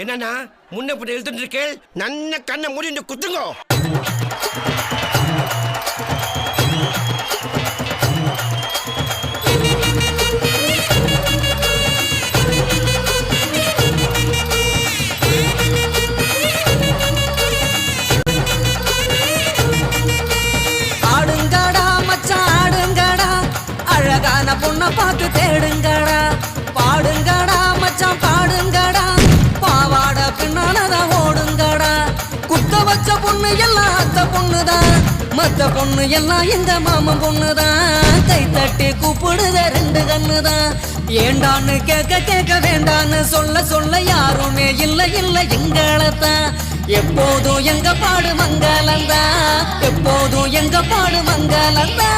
என்னன்னா முன்ன பின்ன எழுத்துட்டு இருக்கேள், நன்ன கண்ணை மூடி குத்துங்கோ. ஆடுங்கடா மச்சான் ஆடுங்கடா, அழகான பொண்ணை பார்த்து தேடுங்கடா. பாடுங்கடா மச்சான் பாடுங்கடா, பாவாட பின்னாலதான் ஓடுங்கடா. குத்த வச்ச பொண்ணு எல்லாம் அத்த பொண்ணுதான், மத்த பொண்ணு எல்லாம் எங்க மாமன் பொண்ணுதான். கை தட்டி கூப்பிடுத ரெண்டு கண்ணுதான். ஏண்டான்னு கேட்க கேட்க வேண்டான்னு சொல்ல சொல்ல யாருமே இல்ல இல்ல எங்களத்தான். எப்போதும் எங்க பாடு மங்களந்தா, எப்போதும் எங்க பாடு மங்களந்தா.